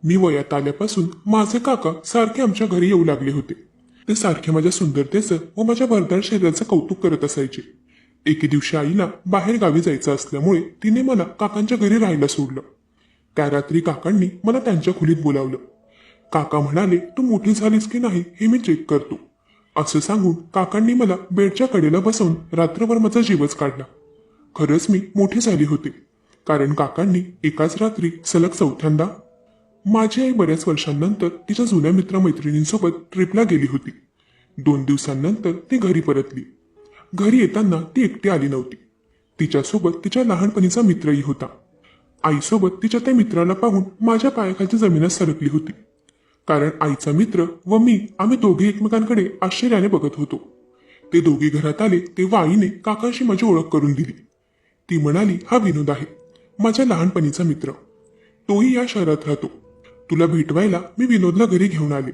मी वयात आल्यापासून माझे काका सारखे आमच्या घरी येऊ लागले होते. ते सारखे माझ्या सुंदरतेचं व माझ्या भरदार शरीराचं कौतुक करत असायचे. एके दिवशी आईला बाहेर गावी जायचं असल्यामुळे तिने मला काकांच्या घरी राहायला सोडलं. त्या रात्री काकांनी मला त्यांच्या खोलीत बोलावलं. काका म्हणाले, तू मोठी झालीस की नाही हे मी चेक करतो. असं सांगून काकांनी मला बेडच्या कडेला बसवून रात्रभर माझा जीवच काढला. खरंच मी मोठी झाली होते, कारण काकांनी एकाच रात्री सलग चौथ्यांदा. माझी आई बऱ्याच वर्षांनंतर तिच्या जुन्या मित्रमैत्रिणींसोबत ट्रिपला गेली होती. 2 दिवसांनंतर ती घरी परतली. घरी येताना ती एकटी आली नव्हती. तिच्यासोबत तिच्या लहानपणीचा मित्रही होता. आईसोबत तिच्या त्या मित्राला पाहून माझ्या पायाखालची जमीनच सरकली होती, कारण आईचा मित्र व मी आम्ही दोघे एकमेकांकडे आश्चर्याने बघत होतो. ते दोघे घरात आले तेव्हा आईने काकांशी माझी ओळख करून दिली. ती म्हणाली, हा विनोद आहे, माझ्या लहानपणीचा मित्र. तोही या शहरात राहतो. तुला भेटवायला मी विनोदला घरी घेऊन आले.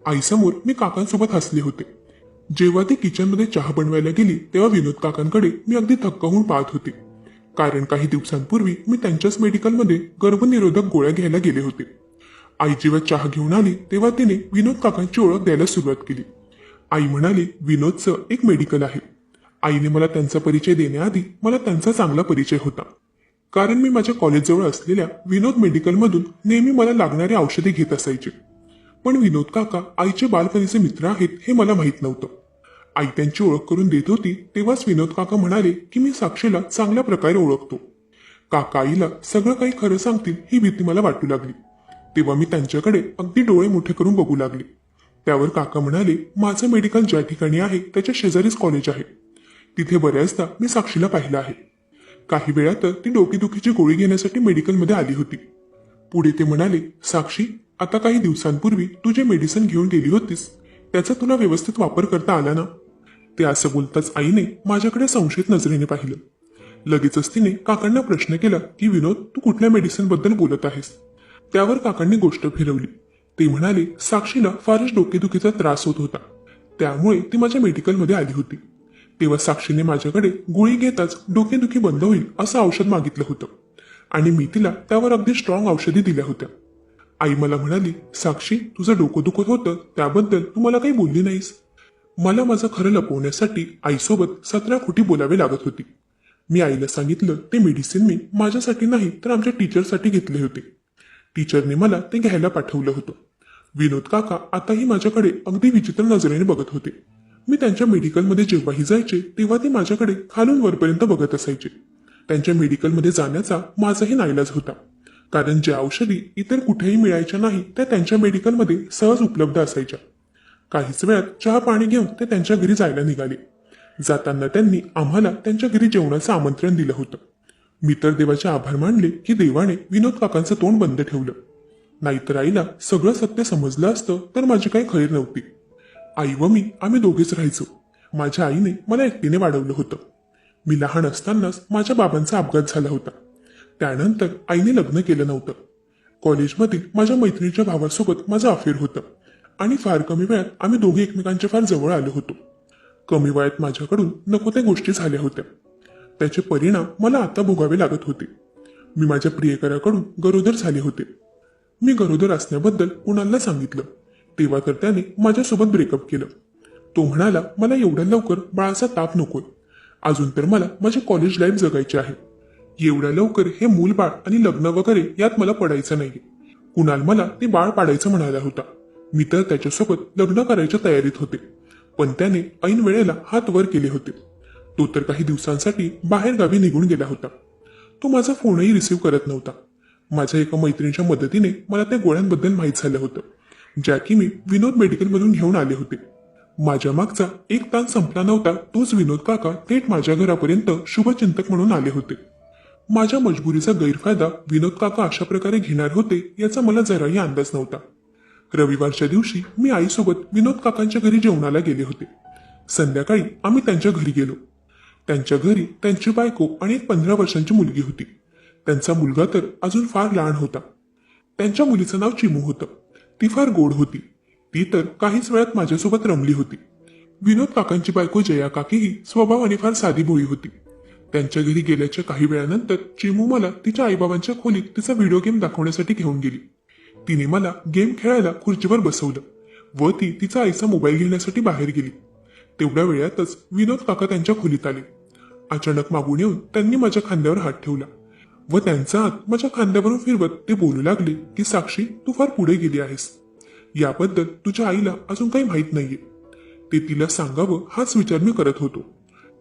आईसमोर मी काकांसोबत हसले होते. जेव्हा ती किचनमध्ये चहा बनवायला गेली तेव्हा विनोद काकांकडे मी अगदी थक्क होऊन पाहत होते, कारण काही दिवसांपूर्वी मी त्यांच्याच मेडिकलमध्ये गर्भनिरोधक गोळ्या घ्यायला गेले होते. आई जेव्हा चहा घेऊन आली तेव्हा तिने विनोद काकांची ओळख द्यायला सुरुवात केली. आई म्हणाली, विनोदचं एक मेडिकल आहे. आईने मला त्यांचा परिचय देण्याआधी मला त्यांचा चांगला परिचय होता, कारण मी माझ्या कॉलेजजवळ असलेल्या विनोद मेडिकलमधून नेहमी मला लागणारी औषधे घेत असायचे. पण विनोद काका आईचे बालपणीचे मित्र आहेत हे मला माहीत नव्हतं. आई त्यांची ओळख करून देत होती तेव्हाच विनोद काका म्हणाले की मी साक्षीला चांगल्या प्रकारे ओळखतो. काका आईला सगळं काही खरं सांगतील ही भीती मला वाटू लागली. तेव्हा मी त्यांच्याकडे अगदी डोळे मोठे करून बघू लागले. त्यावर काका म्हणाले, माझं मेडिकल ज्या ठिकाणी आहे त्याच्या शेजारीच कॉलेज आहे. तिथे बऱ्याचदा मी साक्षीला पाहिलं आहे. काही वेळा तर ती डोकेदुखीची गोळी घेण्यासाठी मेडिकलमध्ये आली होती. पुढे ते म्हणाले, साक्षी, आता काही दिवसांपूर्वी तू जे मेडिसिन घेऊन गेली होतीस त्याचा तुला व्यवस्थित वापर करता आला ना? ते असं बोलताच आईने माझ्याकडे संशयित नजरेने पाहिलं. लगेचच तिने काकांना प्रश्न केला की विनोद, तू कुठल्या मेडिसिन बद्दल बोलत आहेस? त्यावर काकांनी गोष्ट फिरवली. ते म्हणाले, साक्षीला फारच डोकेदुखीचा त्रास होत होता, त्यामुळे ती माझ्या मेडिकलमध्ये आली होती. तेव्हा साक्षीने माझ्याकडे गोळी घेताच डोकेदुखी बंद होईल असं औषध मागितलं होतं आणि मी तिला त्यावर अगदी स्ट्रॉंग औषधी दिल्या होत्या. आई मला म्हणाली, साक्षी, तुझं डोकं दुखत होतं त्याबद्दल तू मला काही बोलली नाहीस. मला माझं खरं लपवण्यासाठी आईसोबत 17 खोटी बोलावे लागत होती. मी आईला सांगितलं ते मेडिसिन मी माझ्यासाठी नाही तर आमच्या टीचरसाठी घेतले होते. टीचरने मला ते घ्यायला पाठवलं होतं. विनोद काका आताही माझ्याकडे अगदी विचित्र नजरेने बघत होते. मी त्यांच्या मेडिकलमध्ये जेव्हाही जायचे तेव्हा ते माझ्याकडे खालून वरपर्यंत बघत असायचे. त्यांच्या मेडिकलमध्ये जाण्याचा माझाही नाईलाज होता, कारण ज्या औषधी इतर कुठेही मिळायच्या नाही त्या त्यांच्या मेडिकलमध्ये सहज उपलब्ध असायच्या. काहीच वेळात चहा पाणी घेऊन ते त्यांच्या घरी जायला निघाले. जाताना त्यांनी आम्हाला त्यांच्या घरी जेवणाचं आमंत्रण दिलं होतं. मी तर देवाचे आभार मानले की देवाने विनोद काकांचं तोंड बंद ठेवलं, नाहीतर आईला सगळं सत्य समजलं असतं तर माझी काही खैर नव्हती. आई व मी आम्ही दोघेच राहायचो. माझ्या आईने मला एकटीने वाढवलं होतं. मी लहान असतानाच माझ्या बाबांचा अपघात झाला होता. त्यानंतर आईने लग्न केलं नव्हतं. कॉलेजमध्ये माझ्या मैत्रिणीच्या भावासोबत माझं अफेअर होतं आणि फार कमी वेळात आम्ही दोघे एकमेकांच्या फार जवळ आलो होतो. कमी वयात माझ्याकडून नको त्या गोष्टी झाल्या होत्या. त्याचे परिणाम मला आता भोगावे लागत होते. मी माझ्या प्रियकराकडून गरोदर झाले होते. मी गरोदर असण्याबद्दल कुणाला सांगितलं तेव्हा तर त्याने माझ्यासोबत ब्रेकअप केलं. तो म्हणाला, मला एवढ्या लवकर बाळाचा ताप नकोय, अजून तर मला माझी कॉलेज लाईफ जगायची आहे. एवढ्या लवकर हे मूल बाळ आणि लग्न वगैरे यात मला पडायचं नाही. कुणाल मला ते बाळ पाडायचं म्हणाला होता. मी तर त्याच्यासोबत लग्न करायच्या तयारीत होते, पण त्याने ऐन वेळेला हात वर केले होते. तो तर काही दिवसांसाठी बाहेर गावी निघून गेला होता. तो माझा फोनही रिसीव्ह करत नव्हता. माझ्या एका मैत्रिणीच्या मदतीने मला त्या गोळ्यांबद्दल माहीत झालं होतं, ज्या की मी विनोद मेडिकलमधून घेऊन आले होते. माझ्या मागचा एक ताण संपला नव्हता तोच विनोद काका थेट माझ्या घरापर्यंत शुभचिंतक म्हणून आले होते. माझ्या मजबुरीचा गैरफायदा विनोद काका अशा प्रकारे घेणार होते याचा मला जराही अंदाज नव्हता. रविवारच्या दिवशी मी आईसोबत विनोद काकांच्या घरी जेवणाला गेले होते. संध्याकाळी आम्ही त्यांच्या घरी गेलो. त्यांच्या घरी त्यांची बायको आणि एक 15 वर्षांची मुलगी होती. त्यांचा मुलगा तर अजून फार लहान होता. त्यांच्या मुलीचं नाव चिमू होतं. ती फार गोड होती. ती तर काहीच वेळात माझ्यासोबत रमली होती. विनोद काकांची बायको जया काकीही स्वभावाने फार साधी भोळी होती. त्यांच्या घरी गेल्याच्या काही वेळानंतर चिमू मला तिच्या आईबाबांच्या खोलीत तिचा व्हिडिओ गेम दाखवण्यासाठी घेऊन गेली. तिने मला गेम खेळायला खुर्चीवर बसवलं व ती तिचा आईचा मोबाईल घेण्यासाठी बाहेर गेली. तेवढ्या वेळातच विनोद काका त्यांच्या खोलीत आले. अचानक मागून येऊन त्यांनी माझ्या खांद्यावर हात ठेवला व त्यांचा हात माझ्या खांद्यावरून फिरवत ते बोलू लागले की साक्षी, तू फार पुढे गेली आहेस. याबद्दल तुझ्या आईला अजून काही माहीत नाहीये. ते तिला सांगावं हाच विचार मी करत होतो.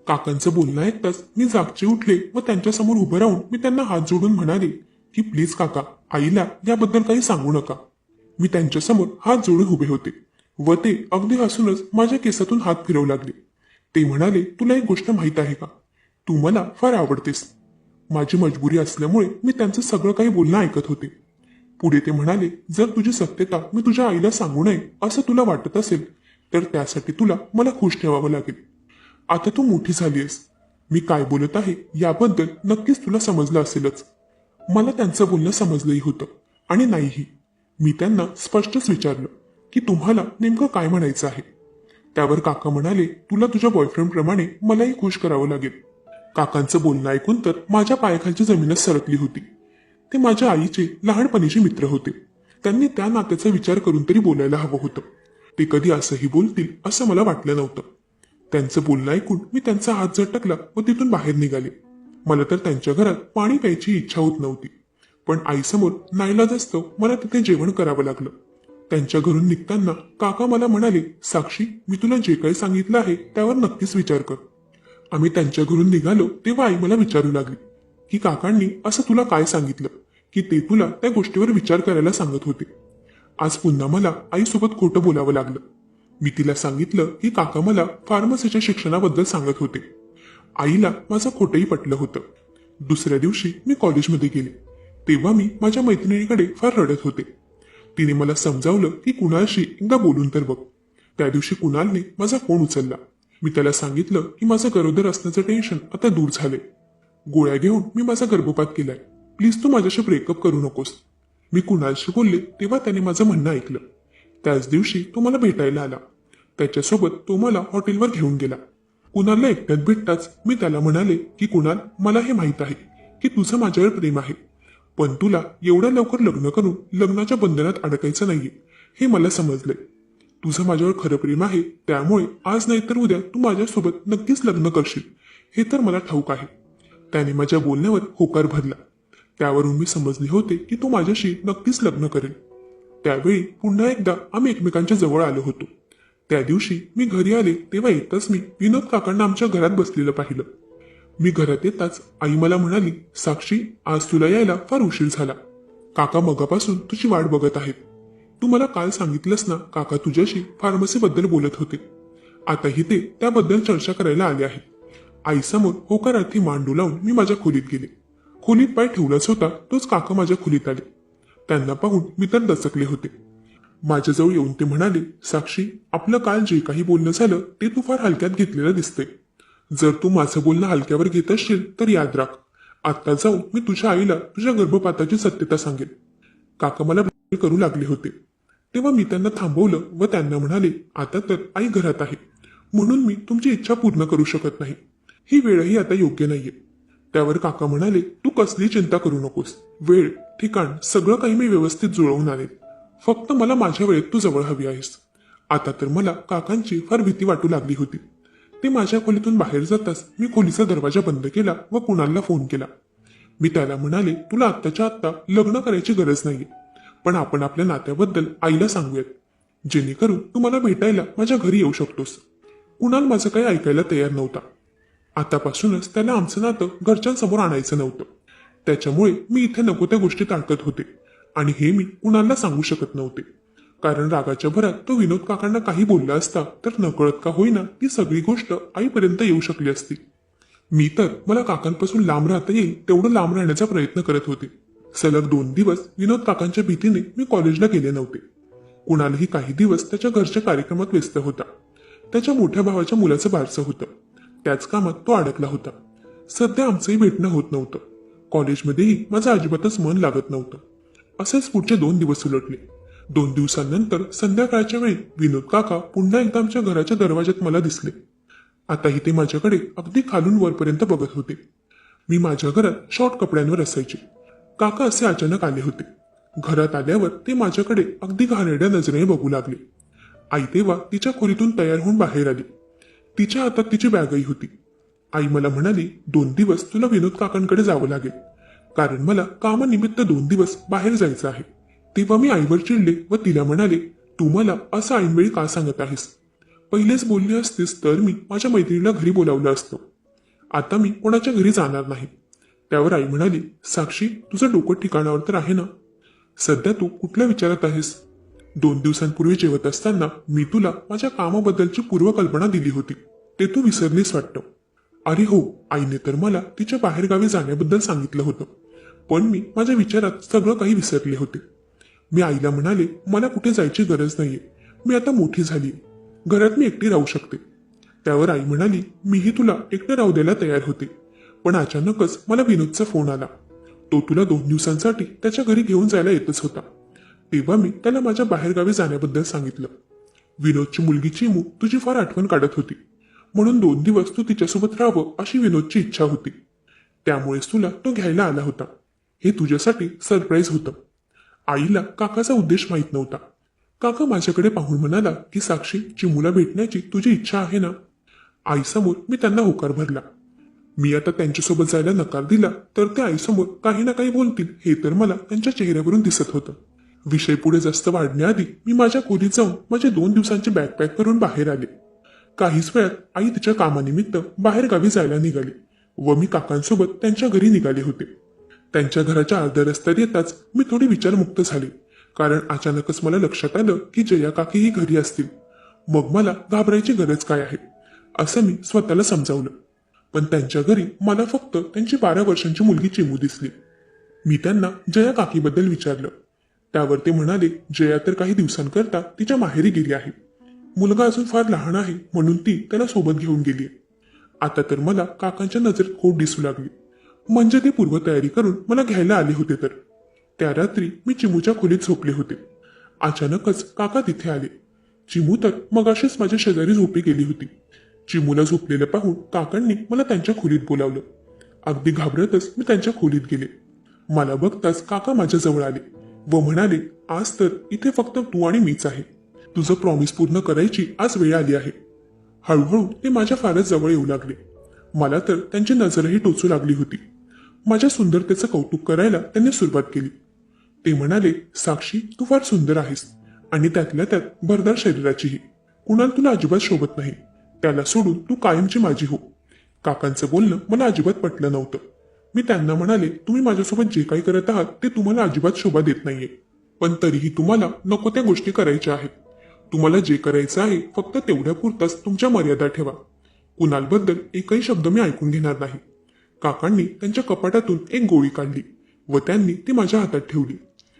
काकांचं बोलणं ऐकताच मी जागचे उठले व त्यांच्यासमोर उभं राहून मी त्यांना हात जोडून म्हणाले की प्लीज काका, आईला याबद्दल काही सांगू नका. मी त्यांच्यासमोर हात जोडून उभे होते व ते अगदी हसूनच माझ्या केसातून हात फिरवू लागले. ते म्हणाले, तुला एक गोष्ट माहीत आहे का? तू मला फार आवडतेस. माझी मजबुरी असल्यामुळे मी त्यांचं सगळं काही बोलणं ऐकत होते. पुढे ते म्हणाले, जर तुझी सत्यता मी तुझ्या आईला सांगू नये असं तुला वाटत असेल तर त्यासाठी तुला मला खुश ठेवावं लागेल. आता तू मोठी झाली आहेस. मी काय बोलत आहे याबद्दल नक्कीच तुला समजलं असेलच. मला त्यांचं बोलणं समजलंही होतं आणि नाहीही. मी त्यांना स्पष्टच विचारलं की तुम्हाला नेमकं काय म्हणायचं आहे. त्यावर काका म्हणाले, तुला तुझ्या बॉयफ्रेंड प्रमाणे मलाही खुश करावं लागेल. काकांचं बोलणं ऐकून तर माझ्या पायाखालची जमीनच सरकली होती. ते माझ्या आईचे लहानपणीचे मित्र होते. त्यांनी त्या नात्याचा विचार करून तरी बोलायला हवं होतं. ते कधी असंही बोलतील असं मला वाटलं नव्हतं. त्यांचं बोलणं ऐकून मी त्यांचा हात झटकला व तिथून बाहेर निघाले. मला तर त्यांच्या घरात पाणी प्यायची इच्छा होत नव्हती, पण आईसमोर नाईलाजास्तव मला तिथे जेवण करावं लागलं. त्यांच्या घरून निघताना काका मला म्हणाले, साक्षी, मी तुला जे काही सांगितलं आहे त्यावर नक्कीच विचार कर. आम्ही त्यांच्या घरून निघालो तेव्हा आई मला विचारू लागली की काकांनी असं तुला काय सांगितलं की ते तुला त्या गोष्टीवर विचार करायला सांगत होते. आज पुन्हा मला आईसोबत खोटं बोलावं लागलं. मी तिला सांगितलं की काका मला फार्मसीच्या शिक्षणाबद्दल सांगत होते. आईला माझं खोटंही पटलं होतं. दुसऱ्या दिवशी मी कॉलेजमध्ये गेले तेव्हा मी माझ्या मैत्रिणीकडे फार रडत होते. तिने मला समजावलं की कुणालशी एकदा बोलून तर बघ. त्या दिवशी कुणालने माझा फोन उचलला. मी त्याला सांगितलं की माझं गरोदर असण्याचं टेन्शन आता दूर झाले. गोळ्या घेऊन मी माझा गर्भपात केलाय. प्लीज तू माझ्याशी ब्रेकअप करू नकोस. मी कुणालशी बोलले तेव्हा त्याने माझं म्हणणं ऐकलं. त्याच दिवशी तो मला भेटायला आला. त्याच्यासोबत तो मला हॉटेलवर घेऊन गेला. कुणालला एकट्यात भेटताच मी त्याला म्हणाले की कुणाल, मला हे माहीत आहे की तुझं माझ्यावर प्रेम आहे, पण तुला एवढ्या लवकर लग्न करून लग्नाच्या बंधनात अडकायचं नाहीये हे मला समजलंय. तुझं माझ्यावर खरं प्रेम आहे, त्यामुळे आज नाही तर उद्या तू माझ्यासोबत नक्कीच लग्न करशील हे तर मला ठाऊक आहे. त्याने माझ्या बोलण्यावर होकार भरला. त्यावरून मी समजले होते की तो माझ्याशी नक्कीच लग्न करेल. त्यावेळी पुन्हा एकदा आम्ही एकमेकांच्या जवळ आलो होतो. त्या दिवशी मी घरी आले तेव्हा येताच मी विनोद काकांना आमच्या घरात बसलेलं पाहिलं. मी घरात येताच आई मला म्हणाली, साक्षी, आज तुला यायला फार उशीर झाला. काका मगापासून तुझी वाट बघत आहेत. तू मला काल सांगितलंस ना, काका तुझ्याशी फार्मसीबद्दल बोलत होते. आताही ते त्याबद्दल चर्चा करायला आले आहेत. आईसमोर होकारार्थी मान डोलावून मी माझ्या खोलीत गेले. खोलीत पाय ठेवलाच होता तोच काका माझ्या खोलीत आले. त्यांना पाहून मी तर दचकले होते. माझ्याजवळ येऊन ते म्हणाले, साक्षी, आपलं काल जे काही बोलणं झालं ते तू फार हलक्यात घेतलेलं दिसतंय. जर तू माझं बोलणं हलक्यावर घेत असशील तर याद राख, आत्ता जाऊन मी तुझ्या आईला तुझ्या गर्भपाताची सत्यता सांगेन. काका मला करू लागले होते तेव्हा मी त्यांना थांबवलं व त्यांना म्हणाले, आता तर आई घरात आहे म्हणून मी तुमची इच्छा पूर्ण करू शकत नाही. ही वेळही आता योग्य नाहीये. त्यावर काका म्हणाले, तू कसली चिंता करू नकोस. वेळ, ठिकाण सगळं काही मी व्यवस्थित जुळवून आणेन. फक्त मला माझ्या वेळेत तू जवळ हवी आहेस. आता तर मला काकांची फार भीती वाटू लागली होती. ते माझ्या खोलीतून बाहेर जाताच मी खोलीचा दरवाजा बंद केला व कुणालला फोन केला. मी त्याला म्हणाले, तुला आत्ताच्या आत्ता लग्न करायची गरज नाहीये, पण आपण आपल्या नात्याबद्दल आईला सांगूयात, जेणेकरून तू मला भेटायला माझ्या घरी येऊ शकतोस. कुणाल माझं काही ऐकायला तयार नव्हता. आतापासूनच त्याला आमचं नातं घरच्यांसमोर आणायचं नव्हतं. त्याच्यामुळे मी इथे नको त्या गोष्टी टाळत होते आणि हे मी कुणाला सांगू शकत नव्हते, कारण रागाच्या भरात तो विनोद काकांना काही बोलला असता तर नकळत का होईना ती सगळी गोष्ट आईपर्यंत येऊ शकली असती. मी तर मला काकांपासून लांब राहता येईल तेवढं लांब राहण्याचा प्रयत्न करत होते. सलग 2 दिवस विनोद काकांच्या भीतीने मी कॉलेजला गेले नव्हते. कुणालाही काही दिवस त्याच्या घरच्या कार्यक्रमात व्यस्त होता. त्याच्या मोठ्या भावाच्या मुलाचं बारसं होतं. त्याच कामात तो अडकला होता. सध्या आमचंही भेटणं होत नव्हतं. कॉलेजमध्येही माझं अजिबातच मन लागत नव्हतं. असेच पुढचे 2 दिवस उलटले. 2 दिवसांनंतर संध्याकाळच्या वेळी विनोद काका पुन्हा एकदा आमच्या घराच्या दरवाज्यात मला दिसले. आताही ते माझ्याकडे अगदी खालून वरपर्यंत बघत होते. मी माझ्या घरात शॉर्ट कपड्यांवर असायचे. काका असे अचानक आले होते. घरात आल्यावर ते माझ्याकडे अगदी घाणेरड्या नजरेने बघू लागले. आई तेव्हा तिच्या खोलीतून तयार होऊन बाहेर आली. तिच्या हातात तिची बॅगही होती. आई मला म्हणाली, 2 दिवस तुला विनोद काकांकडे जावं लागेल, कारण मला कामानिमित्त 2 दिवस बाहेर जायचं आहे. तेव्हा मी आईवर चिडले व तिला म्हणाले, तू मला असं ऐनवेळी का सांगत आहेस? पहिलेच बोलली असतीस तर मी माझ्या मैत्रिणीला घरी बोलावलं असतं. आता मी कोणाच्या घरी जाणार नाही. त्यावर आई म्हणाली, साक्षी, तुझं डोकं ठिकाणावर तर आहे ना? सध्या तू कुठल्या विचारात आहेस? 2 दिवसांपूर्वी जेवत असताना मी तुला माझ्या कामाबद्दलची पूर्वकल्पना दिली होती, ते तू विसरलीस वाटतं. अरे हो, आईने तर मला तिच्या बाहेरगावी जाण्याबद्दल सांगितलं होतं, पण मी माझ्या विचारात सगळं काही विसरले होते. मी आईला म्हणाले, मला कुठे जायची गरज नाहीये, मी आता मोठी झाली, घरात मी एकटी राहू शकते. त्यावर आई म्हणाली, मीही तुला एकटं राहू द्यायला तयार होते, पण अचानकच मला विनोदचा फोन आला. तो तुला 2 दिवसांसाठी त्याच्या घरी घेऊन जायला येतच होता. तेव्हा मी त्याला माझ्या बाहेरगावी जाण्याबद्दल सांगितलं. विनोदची मुलगी चिमू तुझी फार आठवण काढत होती, म्हणून 2 दिवस तू तिच्यासोबत राहावं अशी विनोदची इच्छा होती. त्यामुळेच तुला तो घ्यायला आला होता. हे तुझ्यासाठी सरप्राईज होतं. आईला काकाचा उद्देश माहीत नव्हता. काका माझ्याकडे पाहून म्हणाला की साक्षी, चिमूला भेटण्याची तुझी इच्छा आहे ना? आईसमोर मी त्यांना होकार भरला. मी आता त्यांच्यासोबत जायला नकार दिला तर ते आईसमोर काही ना काही बोलतील हे तर मला त्यांच्या चेहऱ्यावरून दिसत होतं. विषय पुढे जास्त वाढण्याआधी मी माझ्या खोलीत जाऊन माझे 2 दिवसांचे बॅग पॅक करून बाहेर आले. काहीच वेळात आई तिच्या कामानिमित्त बाहेर गावी जायला निघाली व मी काकांसोबत त्यांच्या घरी निघाले होते. त्यांच्या घराच्या अर्ध्या रस्त्यात येताच मी थोडी विचारमुक्त झाले, कारण अचानकच मला लक्षात आलं की जया काकीही घरी असतील. मग मला घाबरायची गरज काय आहे असं मी स्वतःला समजावलं. पण त्यांच्या घरी मला फक्त त्यांची 12 वर्षांची मुलगी चिमू दिसली. मी त्यांना जया काकीबद्दल विचारलं. त्यावर ते म्हणाले, जया तर काही दिवसांकरता तिच्या माहेरी गेली आहे. मुलगा अजून फार लहान आहे म्हणून ती त्याला सोबत घेऊन गेली. आता तर मला काकांच्या नजरेत खोट दिसू लागली. म्हणजे ते पूर्वतयारी करून मला घ्यायला आले होते. तर त्या रात्री मी चिमूच्या खोलीत झोपले होते. अचानकच काका तिथे आले. चिमू तर मगाशीच माझ्या शेजारी झोपी गेली होती. चिमूला झोपलेलं पाहून काकांनी मला त्यांच्या खोलीत बोलावलं. अगदी घाबरतच मी त्यांच्या खोलीत गेले. मला बघताच काका माझ्या जवळ आले व म्हणाले, आज तर इथे फक्त तू आणि मीच आहे. तुझं प्रॉमिस पूर्ण करायची आज वेळ आली आहे. हळूहळू ते माझ्या फारच जवळ येऊ लागले. मला तर त्यांची नजरही टोचू लागली होती. माझ्या सुंदरतेचं कौतुक करायला त्यांनी सुरुवात केली. ते म्हणाले, साक्षी, तू फार सुंदर आहेस आणि त्यातल्या त्यात भरदार शरीराचीही. कुणाला तुला अजिबात शोभत नाही. त्याला सोडून तू कायमची माझी हो. काकांचं बोलणं मला अजिबात पटलं नव्हतं. मी त्यांना म्हणाले, तुम्ही माझ्यासोबत जे काही करत आहात ते तुम्हाला अजिबात शोभा देत नाहीये, पण तरीही तुम्हाला नको त्या गोष्टी करायच्या आहेत. तुम्हाला जे करायचं आहे फक्त तेवढ्या पुरताच तुमच्या मर्यादा ठेवा. कुणालबद्दल एकही शब्द मी ऐकून घेणार नाही. काकांनी त्यांच्या कपाटातून एक गोळी काढली व त्यांनी ती माझ्या हातात ठेवली.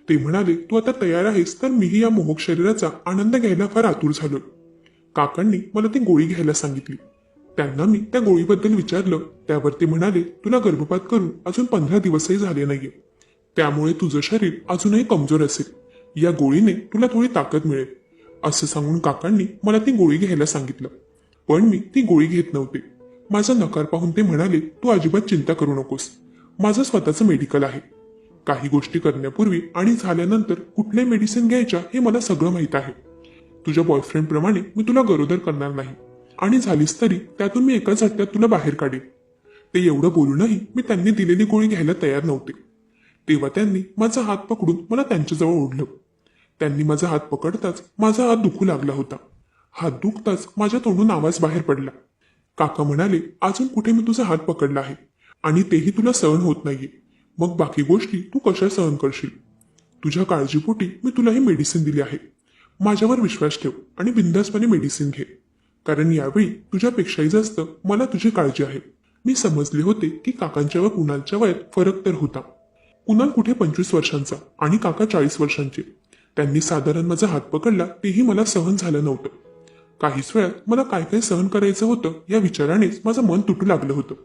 ते म्हणाले, तू आता तयार आहेस तर मीही या मोहक शरीराचा आनंद घ्यायला फार आतुर झालोय. काकांनी मला ती गोळी घ्यायला सांगितली. त्यांना मी त्या गोळीबद्दल विचारलं. त्यावर ते म्हणाले, तुला गर्भपात करून अजून 15 दिवसही झाले नाहीये, त्यामुळे तुझं शरीर अजूनही कमजोर असेल. या गोळीने तुला थोडी ताकद मिळेल असं सांगून काकांनी मला ती गोळी घ्यायला सांगितलं. पण मी ती गोळी घेत नव्हते. माझा नकार पाहून ते म्हणाले, तू अजिबात चिंता करू नकोस. माझं स्वतःचं मेडिकल आहे. काही गोष्टी करण्यापूर्वी आणि झाल्यानंतर कुठल्या मेडिसिन घ्यायच्या हे मला सगळं माहीत आहे. तुझ्या बॉयफ्रेंड प्रमाणे मी तुला गरोदर करणार नाही आणि झालीस तरी त्यातून मी एका झटक्यात तुला बाहेर काढेन. ते एवढं बोलूनही मी त्यांनी दिलेली गोळी घ्यायला तयार नव्हते. तेव्हा त्यांनी माझा हात पकडून मला त्यांच्याजवळ ओढलं. त्यांनी माझा हात पकडताच माझा हात दुखू लागला होता. हात दुखताच माझ्या तोंडून आवाज बाहेर पडला. काका म्हणाले, अजून कुठे मी तुझा हात पकडला आहे आणि तेही तुला सहन होत नाहीये, मग बाकी गोष्टी तू कशा सहन करशील? तुझ्या काळजीपोटी मी तुला ही मेडिसिन दिली आहे. माझ्यावर विश्वास ठेव आणि बिंदासपणे मेडिसिन घे, कारण यावेळी तुझ्यापेक्षाही जास्त मला तुझी काळजी आहे. मी समजले होते की काकांच्या व कुणालच्या वयात फरक तर होता. कुणाल कुठे 25 वर्षांचा आणि काका 40 वर्षांचे. त्यांनी साधारण माझा हात पकडला तेही मला सहन झालं नव्हतं. काहीच वेळात मला काय काय सहन करायचं होतं या विचारानेच माझं मन तुटू लागलं होतं.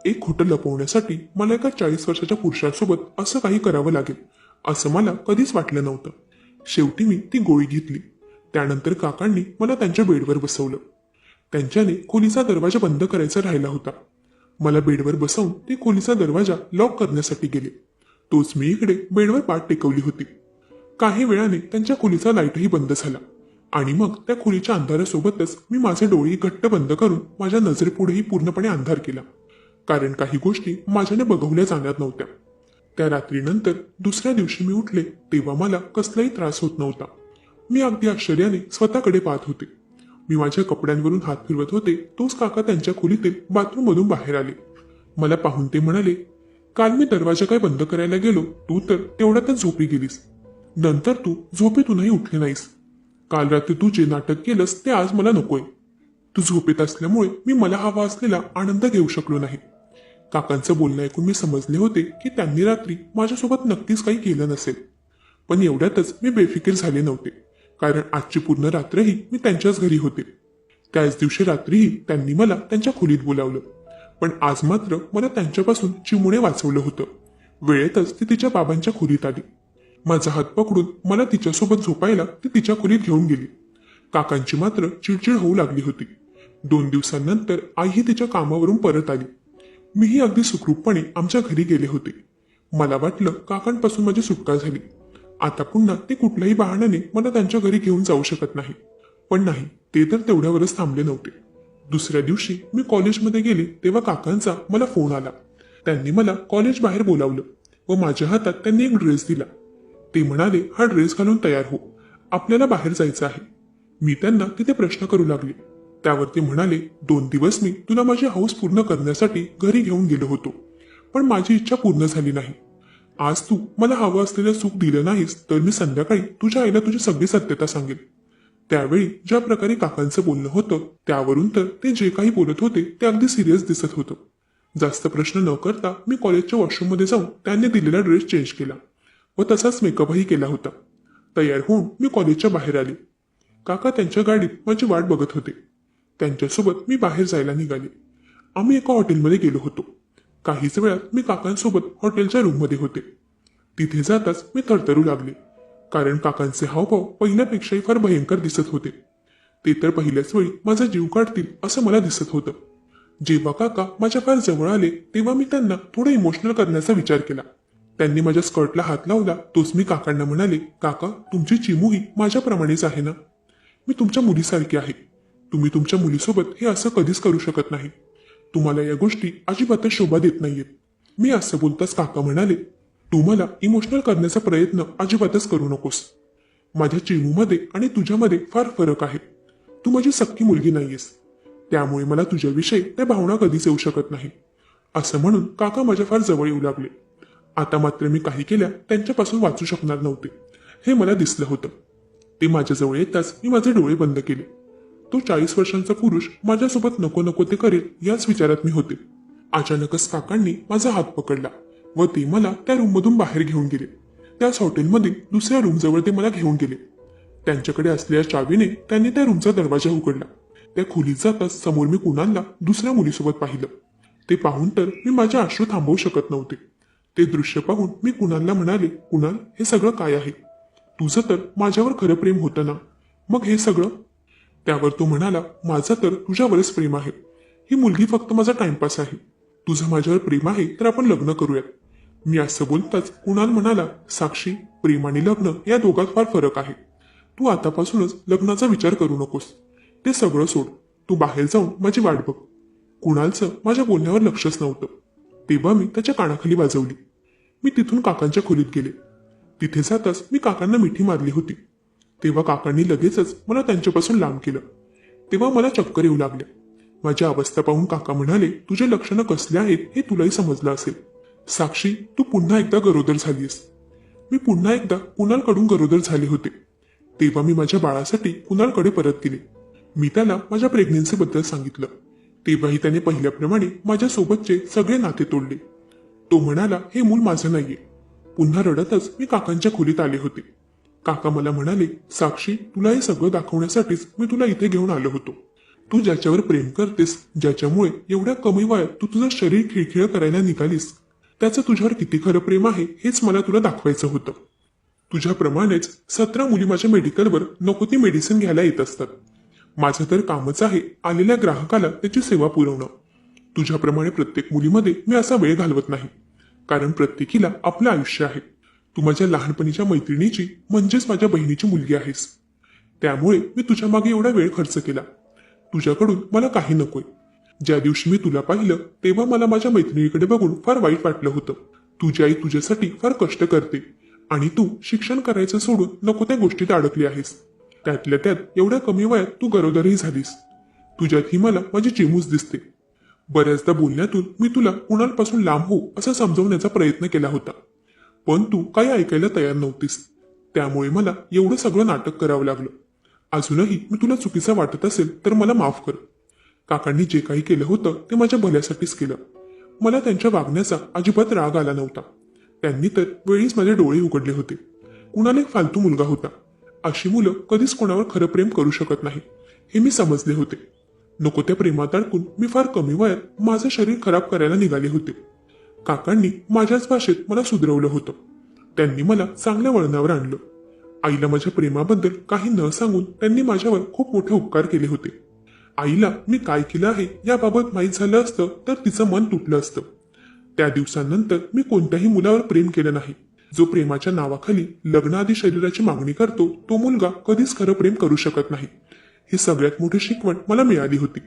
एक खोटं लपवण्यासाठी मला एका 40 वर्षाच्या पुरुषासोबत असं काही करावं लागेल असं मला कधीच वाटलं नव्हतं. शेवटी मी ती गोळी घेतली. त्यानंतर काकांनी मला त्यांच्या बेडवर बसवलं. त्यांच्याने खोलीचा दरवाजा बंद करायचा राहिला होता. मला बेडवर बसवून ते खोलीचा दरवाजा लॉक करण्यासाठी गेले. तोच मी इकडे बेडवर पाठ टेकवली होती. काही वेळाने त्यांच्या खोलीचा लाईटही बंद झाला आणि मग त्या खोलीच्या अंधारासोबतच मी माझे डोळे घट्ट बंद करून माझ्या नजरेपुढेही पूर्णपणे अंधार केला, कारण काही गोष्टी माझ्याने बघवल्या जाणार नव्हत्या. त्या रात्रीनंतर दुसऱ्या दिवशी मी उठले तेव्हा मला कसलाही त्रास होत नव्हता. मी अगदी आश्चर्याने स्वतःकडे पाहत होते. मी माझ्या कपड्यांवरून हात फिरवत होते तोच काका त्यांच्या खोलीतील बाथरूम मधून बाहेर आले. मला पाहून ते म्हणाले, काल मी दरवाजा काय बंद करायला गेलो, तू तर तेवढ्यातच झोपी गेलीस. नंतर तू झोपेतूनही उठले नाहीस. काल रात्री तू जे नाटक केलंस ते आज मला नकोय. तू झोपेत असल्यामुळे मी मला हवा असलेला आनंद घेऊ शकलो नाही. काकांचं बोलणं ऐकून मी समजले होते की त्यांनी रात्री माझ्यासोबत नक्कीच काही केलं नसेल. पण एवढ्यातच मी बेफिकीर झाले नव्हते, कारण आजची पूर्ण रात्रही मी त्यांच्याच घरी होते. त्याच दिवशी रात्रीही त्यांनी मला त्यांच्या खोलीत बोलावलं, पण आज मात्र मला त्यांच्यापासून चिमुणे वाचवलं होतं. वेळेतच ती तिच्या बाबांच्या खोलीत आली. माझा हात पकडून मला तिच्यासोबत झोपायला ती तिच्या खोलीत घेऊन गेली. काकांची मात्र चिडचिड होऊ लागली होती. 2 दिवसांनंतर आईही तिच्या कामावरून परत आली. मीही अगदी सुखरूपपणे आमच्या घरी गेले होते. मला वाटलं काकांपासून माझी सुटका झाली. आता पुन्हा ते कुठल्याही बहाण्याने मला त्यांच्या घरी घेऊन जाऊ शकत नाही. पण नाही, ते तर तेवढ्यावरच थांबले नव्हते. दुसऱ्या दिवशी मी कॉलेजमध्ये गेले तेव्हा काकांचा मला फोन आला. त्यांनी मला कॉलेज बाहेर बोलावलं व माझ्या हातात त्यांनी एक ड्रेस दिला. ते म्हणाले, हा ड्रेस घालून तयार हो, आपल्याला बाहेर जायचं आहे. मी त्यांना तिथे प्रश्न करू लागले. त्यावर ते म्हणाले, 2 दिवस मी तुला माझी हौस पूर्ण करण्यासाठी घरी घेऊन गेलो होतो, पण माझी इच्छा पूर्ण झाली नाही. आज तू मला हवं असलेलं सुख दिलं नाहीस तर मी संध्याकाळी तुझ्या आईला तुझी सगळी सत्यता सांगेल. त्यावेळी ज्या प्रकारे काकांचं बोलणं होतं त्यावरून तर ते जे काही बोलत होते ते अगदी सिरियस दिसत होतं. जास्त प्रश्न न करता मी कॉलेजच्या वॉशरूममध्ये जाऊन त्यांनी दिलेला ड्रेस चेंज केला व तसाच मेकअपही केला होता. तयार होऊन मी कॉलेजच्या बाहेर आले. काका त्यांच्या गाडीत माझी वाट बघत होते. त्यांच्यासोबत मी बाहेर जायला निघाले. आम्ही एका हॉटेलमध्ये गेलो होतो. काहीच वेळात मी काकांसोबत हॉटेलच्या रूममध्ये होते. तिथे जाताच मी थरथरू लागले, कारण काकांचे हावभाव पहिल्यापेक्षाही फार भयंकर दिसत होते. ते तर पहिल्याच वेळी माझा जीव काढतील असं मला दिसत होतं. जेव्हा काका माझ्या फार जवळ आले तेव्हा मी त्यांना थोडं इमोशनल करण्याचा विचार केला. त्यांनी माझ्या स्कर्टला हात लावला तोच मी काकांना म्हणाले, काका, तुमची चिमूही माझ्याप्रमाणेच आहे ना? मी तुमच्या मुलीसारखी आहे. तुम्ही तुमच्या मुलीसोबत हे असं कधीच करू शकत नाही. तुम्हाला या गोष्टी अजिबातच शोभा देत नाहीयेत. मी असं बोलताच काका म्हणाले, तू मला इमोशनल करण्याचा प्रयत्न अजिबातच करू नकोस. माझ्या चिमूमध्ये आणि तुझ्यामध्ये फार फरक आहे. तू माझी सख्खी मुलगी नाहीयेस, त्यामुळे मला तुझ्याविषयी त्या भावना कधीच येऊ शकत नाही. असं म्हणून काका माझ्या फार जवळ येऊ लागले. आता मात्र मी काही केल्या त्यांच्यापासून वाचू शकणार नव्हते हे मला दिसलं होतं. ते माझ्या जवळ येताच मी माझे डोळे बंद केले. तो 40 वर्षांचा पुरुष माझ्यासोबत नको नको ते करेल याच विचारात मी होते. अचानकच काकांनी माझा हात पकडला व ते मला त्या रूममधून बाहेर घेऊन गेले. त्याच हॉटेलमधील दुसऱ्या रूमजवळ ते मला घेऊन गेले. त्यांच्याकडे असलेल्या चावीने त्यांनी त्या रूमचा दरवाजा उघडला. त्या खोलीत जाताच समोर मी कुणालला दुसऱ्या मुलीसोबत पाहिलं. ते पाहून तर मी माझे अश्रू थांबवू शकत नव्हते. ते दृश्य पाहून मी कुणालला म्हणाले, कुणाल, हे सगळं काय आहे? तुझं तर माझ्यावर खरं प्रेम होतं ना, मग हे सगळं? त्यावर तो म्हणाला, माझं तर तुझ्यावरच प्रेम आहे. ही मुलगी फक्त माझा टाइमपास आहे. तुझं माझ्यावर प्रेम आहे तर आपण लग्न करूयात. मी असं बोलताच कुणाल म्हणाला, साक्षी, प्रेम आणि लग्न या दोघात फार फरक आहे. तू आतापासूनच लग्नाचा विचार करू नकोस. ते सगळं सोड, तू बाहेर जाऊन माझी वाट बघ. कुणालचं माझ्या बोलण्यावर लक्षच नव्हतं. तेव्हा मी त्याच्या कानाखाली वाजवली. मी तिथून काकांच्या खोलीत गेले. तिथे जाताच मी काकांना मिठी मारली होती. तेव्हा काकांनी लगेचच मला त्यांच्यापासून लांब केलं. तेव्हा मला चक्कर येऊ लागल्या. माझी अवस्था पाहून काका म्हणाले, तुझे लक्षणं कसले आहेत हे तुलाही समजलं असेल. साक्षी, तू पुन्हा एकदा गरोदर झालीस. मी पुन्हा एकदा कुणालकडून गरोदर झाले होते. तेव्हा मी माझ्या बाळासाठी कुणालकडे परत गेले. मी त्याला माझ्या प्रेग्नन्सीबद्दल सांगितलं. तेव्हाही त्याने पहिल्याप्रमाणे माझ्यासोबतचे सगळे नाते तोडले. तो म्हणाला, हे मूल माझं नाहीये. पुन्हा रडतच मी काकांच्या खोलीत आले होते. काका मला म्हणाले, साक्षी, तुला हे सगळं दाखवण्यासाठीच मी तुला इथे घेऊन आलो होतो. तू ज्याच्यावर प्रेम करतेस, ज्याच्यामुळे एवढ्या कमी वयात तू तुझं शरीर खिळखिळ करायला निघालीस, त्याचं तुझ्यावर किती खरं प्रेम आहे हेच मला तुला दाखवायचं होतं. तुझ्याप्रमाणेच 17 मुली माझ्या मेडिकलवर नको ती मेडिसिन घ्यायला येत असतात. माझं तर कामच आहे आलेल्या ग्राहकाला त्याची सेवा पुरवणं. तुझ्याप्रमाणे प्रत्येक मुलीमध्ये मी असा वेळ घालवत नाही, कारण प्रत्येकीला आपलं आयुष्य आहे. तू माझ्या लहानपणीच्या मैत्रिणीची म्हणजेच माझ्या बहिणीची मुलगी आहेस. त्यामुळे मी तुझ्या मागे एवढा वेळ खर्च केला. तुझ्याकडून मला काही नकोय. ज्या दिवशी मी तुला पाहिलं तेव्हा मला माझ्या मैत्रिणीकडे बघून फार वाईट वाटलं होतं. तुझी आई तुझ्यासाठी फार कष्ट करते आणि तू शिक्षण करायचं सोडून नको त्या गोष्टीत अडकली आहेस. त्यातल्या त्यात एवढ्या कमी वयात तू गरोदरही झालीस. तुझ्यातही मला माझी चिमूस दिसते. बऱ्याचदा बोलण्यातून मी तुला कुणालपासून लांब हो असं समजवण्याचा प्रयत्न केला होता, पण तू काही ऐकायला तयार नव्हतीस. त्यामुळे मला एवढं सगळं नाटक करावं लागलं. अजूनही मी तुला चुकीचं वाटत असेल तर मला माफ कर. काकांनी जे काही केलं होतं ते माझ्या भल्यासाठीच केलं. मला त्यांच्या वागण्याचा अजिबात राग आला नव्हता. त्यांनी तर वेळीच माझे डोळे उघडले होते. कुणाला एक फालतू मुलगा होता. अशी मुलं कधीच कोणावर खरं प्रेम करू शकत नाही हे मी समजले होते. नको त्या प्रेमात अडकून मी फार कमी वयात माझं शरीर खराब करायला निघाले होते. काकांनी माझ्याच भाषेत मला सुधरवलं होतं. त्यांनी मला चांगल्या वळणावर आणलं. आईला माझ्या प्रेमाबद्दल काही न सांगून त्यांनी माझ्यावर खूप मोठे उपकार केले होते. आईला मी काय केलं आहे याबाबत माहीत झालं असतं तर तिचं मन तुटलं असतं. त्या दिवसांनंतर मी कोणत्याही मुलावर प्रेम केलं नाही. जो प्रेमाच्या नावाखाली लग्नाआधी शरीराची मागणी करतो तो मुलगा कधीच खरं प्रेम करू शकत नाही. ही सगळ्यात मोठी शिकवण मला मिळाली होती.